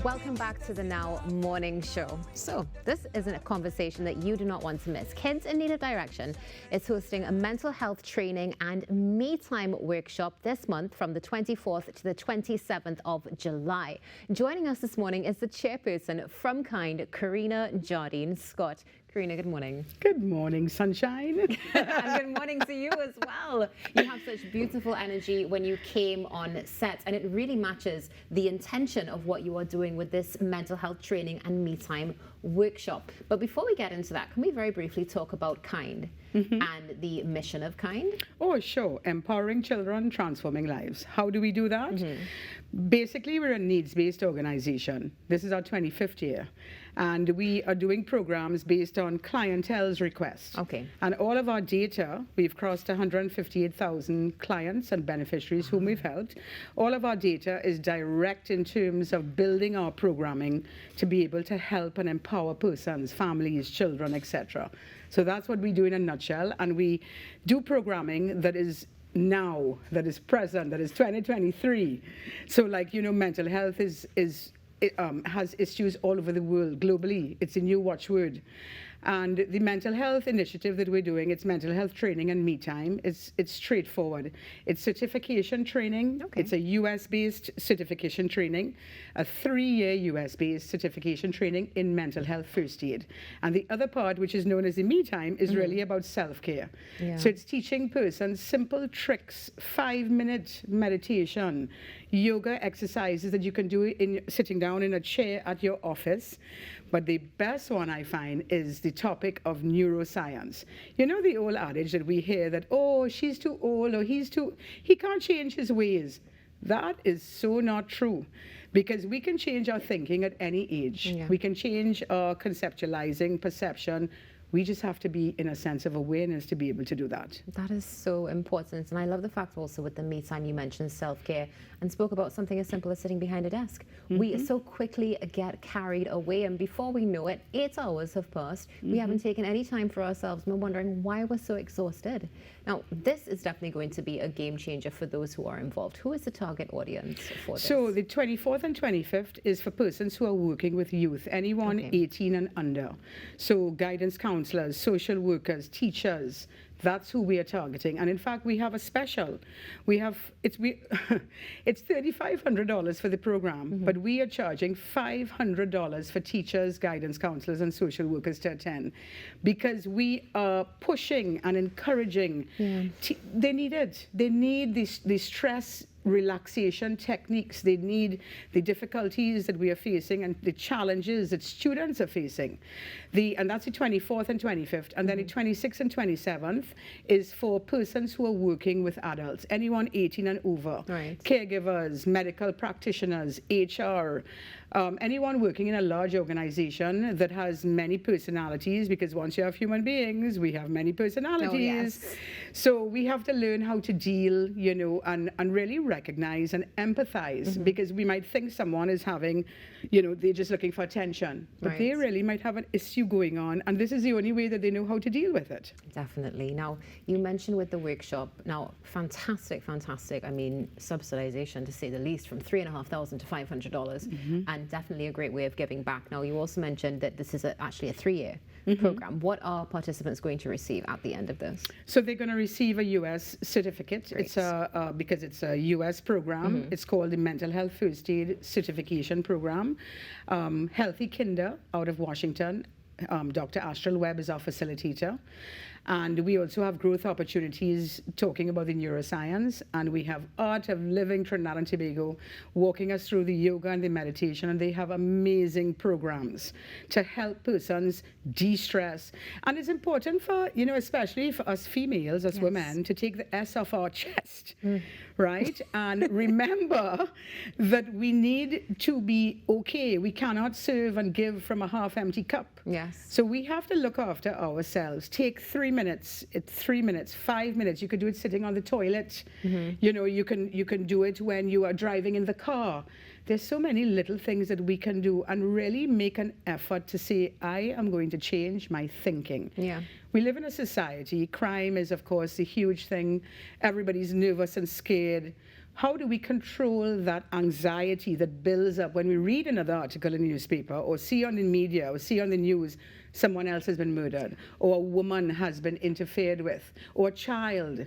Welcome back to the Now Morning Show. So, this is a conversation that you do not want to miss. Kids in Need of Direction is hosting a mental health training and me time workshop this month from the 24th to the 27th of July. Joining us this morning is the chairperson from K.I.N.D, Karina Jardine Scott. Karina, good morning. Good morning, sunshine. And good morning to you as well. You have such beautiful energy when you came on set, and it really matches the intention of what you are doing with this mental health training and me time workshop. But before we get into that, can we very briefly talk about K.I.N.D and the mission of K.I.N.D? Oh, sure. Empowering children, transforming lives. How do we do that? Basically, we're a needs-based organization. This is our 25th year. And we are doing programs based on clientele's requests. Okay. And all of our data, we've crossed 158,000 clients and beneficiaries whom we've helped. All of our data is direct in terms of building our programming to be able to help and empower persons, families, children, etc. So that's what we do in a nutshell. And we do programming that is now, that is present, that is 2023. So like, you know, mental health has issues all over the world, globally. It's a new watchword. And the mental health initiative that we're doing, it's mental health training and me time. It's straightforward. It's certification training. Okay. It's a US-based certification training, a 3-year US-based certification training in mental health first aid. And the other part, which is known as the me time, is really about self-care. Yeah. So it's teaching persons simple tricks, 5-minute meditation, yoga exercises that you can do sitting down in a chair at your office. But the best one I find is the topic of neuroscience. You know the old adage that we hear that, oh, she's too old or he can't change his ways. That is so not true, because we can change our thinking at any age. Yeah. We can change our conceptualizing, perception. We just have to be in a sense of awareness to be able to do that. That is so important. And I love the fact also with the me time you mentioned self-care and spoke about something as simple as sitting behind a desk. We so quickly get carried away, and before we know it, 8 hours have passed. We haven't taken any time for ourselves. We're wondering why we're so exhausted. Now, this is definitely going to be a game changer for those who are involved. Who is the target audience for this? So the 24th and 25th is for persons who are working with youth, anyone 18 and under. So guidance counselors, social workers, teachers, that's who we are targeting. And in fact, we have a special. It's $3,500 for the program, but we are charging $500 for teachers, guidance counselors, and social workers to attend, because we are pushing and encouraging. They need it. They need the stress relaxation techniques. They need the difficulties that we are facing and the challenges that students are facing. And that's the 24th and 25th. And then the 26th and 27th is for persons who are working with adults, anyone 18 and over, caregivers, medical practitioners, HR, anyone working in a large organization that has many personalities, because once you have human beings, we have many personalities. Oh, yes. So we have to learn how to deal, you know, and really recognize and empathize, because we might think someone is having, you know, they're just looking for attention, but they really might have an issue going on, and this is the only way that they know how to deal with it. Definitely. Now, you mentioned with the workshop, now, fantastic. I mean, subsidization, to say the least, from $3,500 to $500, and definitely a great way of giving back. Now, you also mentioned that this is actually a 3-year program. What are participants going to receive at the end of this? So they're going to receive a U.S. certificate. Great. It's because it's a U.S. program. It's called the Mental Health First Aid Certification Program. Healthy K.I.N.D out of Washington. Dr. Astral Webb is our facilitator. And we also have growth opportunities talking about the neuroscience. And we have Art of Living Trinidad and Tobago walking us through the yoga and the meditation. And they have amazing programs to help persons de-stress. And it's important for, you know, especially for us females, as women, to take the S off our chest, right? And remember that we need to be okay. We cannot serve and give from a half-empty cup. Yes. So we have to look after ourselves. Take 3 minutes. It's 3 minutes, 5 minutes. You could do it sitting on the toilet. You know, you can do it when you are driving in the car. There's so many little things that we can do and really make an effort to say, I am going to change my thinking. Yeah. We live in a society. Crime is, of course, a huge thing. Everybody's nervous and scared. How do we control that anxiety that builds up when we read another article in the newspaper or see on the media or see on the news someone else has been murdered or a woman has been interfered with or a child?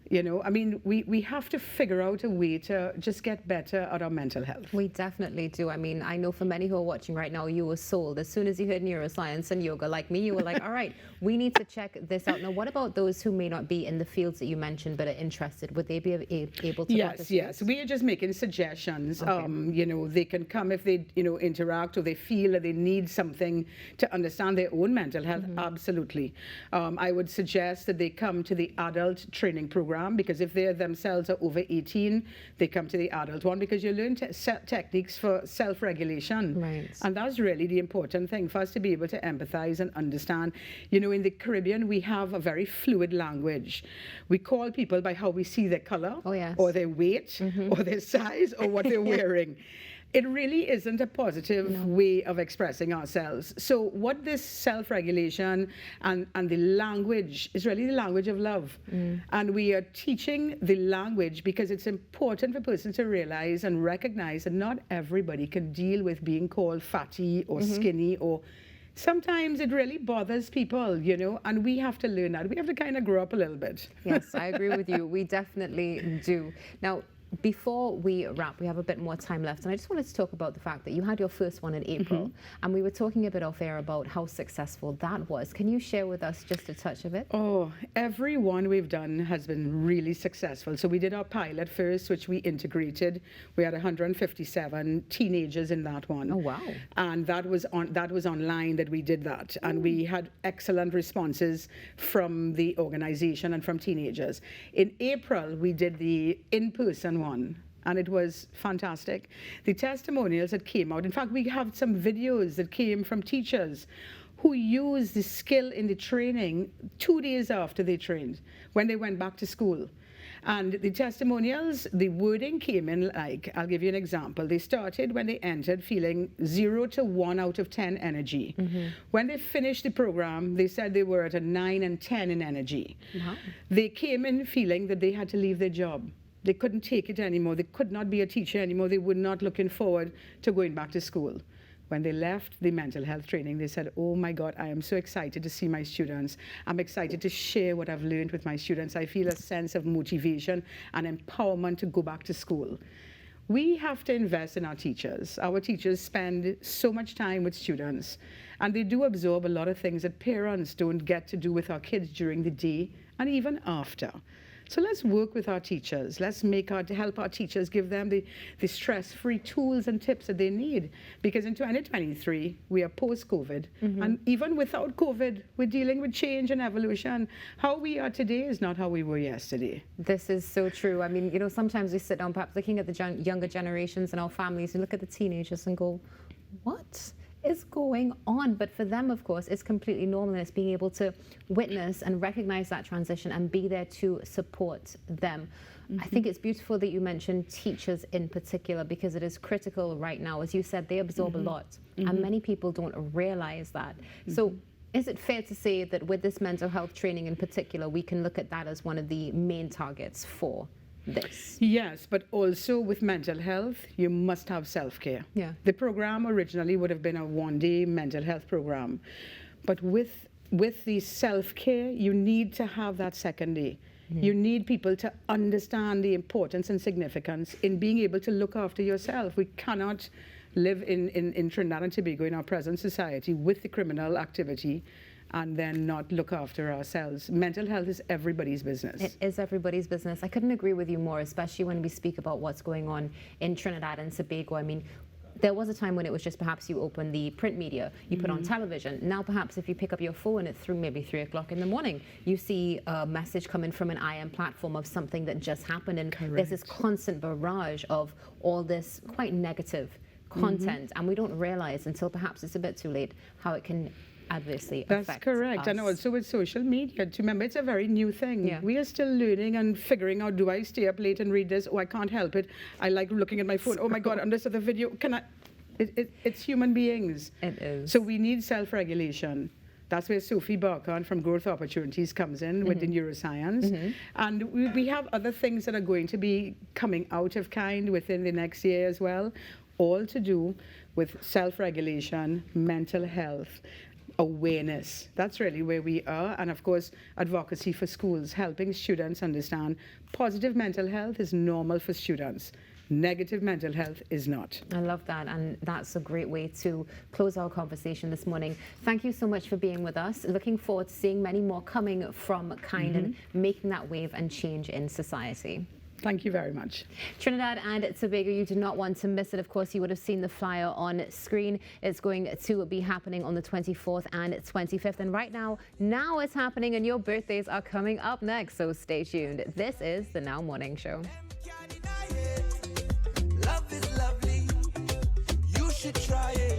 You know, I mean, we have to figure out a way to just get better at our mental health. We definitely do. I mean, I know for many who are watching right now, you were sold. As soon as you heard neuroscience and yoga, like me, you were like, all right, we need to check this out. Now, what about those who may not be in the fields that you mentioned but are interested? Would they be able to Yes, yes. We are just making suggestions. Okay. You know, they can come if they, you know, interact or they feel that they need something to understand their own mental health. Absolutely. I would suggest that they come to the adult training program, because if they themselves are over 18, they come to the adult one, because you learn techniques for self-regulation. Right. And that's really the important thing for us to be able to empathize and understand. You know, in the Caribbean, we have a very fluid language. We call people by how we see their color, Oh, yes. or their weight, or their size, or what they're wearing. It really isn't a positive way of expressing ourselves. So what this self-regulation and the language is really the language of love. And we are teaching the language because it's important for persons to realize and recognize that not everybody can deal with being called fatty or skinny, or sometimes it really bothers people, you know, and we have to learn that. We have to kind of grow up a little bit. Yes, I agree with you. We definitely do. Now, before we wrap, we have a bit more time left, and I just wanted to talk about the fact that you had your first one in April, and we were talking a bit off air about how successful that was. Can you share with us just a touch of it? Oh, every one we've done has been really successful. So we did our pilot first, which we integrated. We had 157 teenagers in that one. Oh, wow. And that was online that we did that. And we had excellent responses from the organization and from teenagers. In April, we did the in-person one, and it was fantastic. The testimonials that came out, in fact, we have some videos that came from teachers who used the skill in the training 2 days after they trained, when they went back to school. And the testimonials, the wording came in like, I'll give you an example. They started when they entered feeling 0 to 1 out of 10 energy. When they finished the program, they said they were at a 9 and 10 in energy. Wow. They came in feeling that they had to leave their job. They couldn't take it anymore. They could not be a teacher anymore. They were not looking forward to going back to school. When they left the mental health training, they said, oh my God, I am so excited to see my students. I'm excited to share what I've learned with my students. I feel a sense of motivation and empowerment to go back to school. We have to invest in our teachers. Our teachers spend so much time with students, and they do absorb a lot of things that parents don't get to do with our kids during the day and even after. So let's work with our teachers. Let's help our teachers, give them the stress-free tools and tips that they need. Because in 2023, we are post-COVID. And even without COVID, we're dealing with change and evolution. How we are today is not how we were yesterday. This is so true. I mean, you know, sometimes we sit down, perhaps looking at the younger generations and our families, and look at the teenagers and go, what is going on? But for them, of course, it's completely normal, and it's being able to witness and recognize that transition and be there to support them. I think it's beautiful that you mentioned teachers in particular, because it is critical right now. As you said, they absorb a lot, and many people don't realize that. So is it fair to say that with this mental health training in particular, we can look at that as one of the main targets for this? Yes, but also with mental health, you must have self-care. Yeah. The program originally would have been a one-day mental health program. But with the self-care, you need to have that second day. You need people to understand the importance and significance in being able to look after yourself. We cannot live in Trinidad and Tobago in our present society with the criminal activity and then not look after ourselves. Mental health is everybody's business. It is everybody's business. I couldn't agree with you more, especially when we speak about what's going on in Trinidad and Tobago. I mean, there was a time when it was just perhaps you open the print media, you put on television. Now perhaps if you pick up your phone at maybe 3 o'clock in the morning, you see a message coming from an IM platform of something that just happened, and there's this constant barrage of all this quite negative content, and we don't realize until perhaps it's a bit too late how it can adversely affect That's correct. us. And also with social media, to remember, it's a very new thing. Yeah. We are still learning and figuring out, do I stay up late and read this? Oh, I can't help it. I like looking at my phone. Oh my God, on this other video, can I? It's human beings. It is. So we need self-regulation. That's where Sophie Barkan from Growth Opportunities comes in with the neuroscience. And we have other things that are going to be coming out of K.I.N.D within the next year as well, all to do with self-regulation, mental health, awareness. That's really where we are. And of course, advocacy for schools, helping students understand positive mental health is normal for students. Negative mental health is not. I love that, and that's a great way to close our conversation this morning. Thank you so much for being with us. Looking forward to seeing many more coming from K.I.N.D and making that wave and change in society. Thank you very much. Trinidad and Tobago, you do not want to miss it. Of course, you would have seen the flyer on screen. It's going to be happening on the 24th and 25th. And right now it's happening, and your birthdays are coming up next. So stay tuned. This is the Now Morning Show. Love is lovely. You should try it.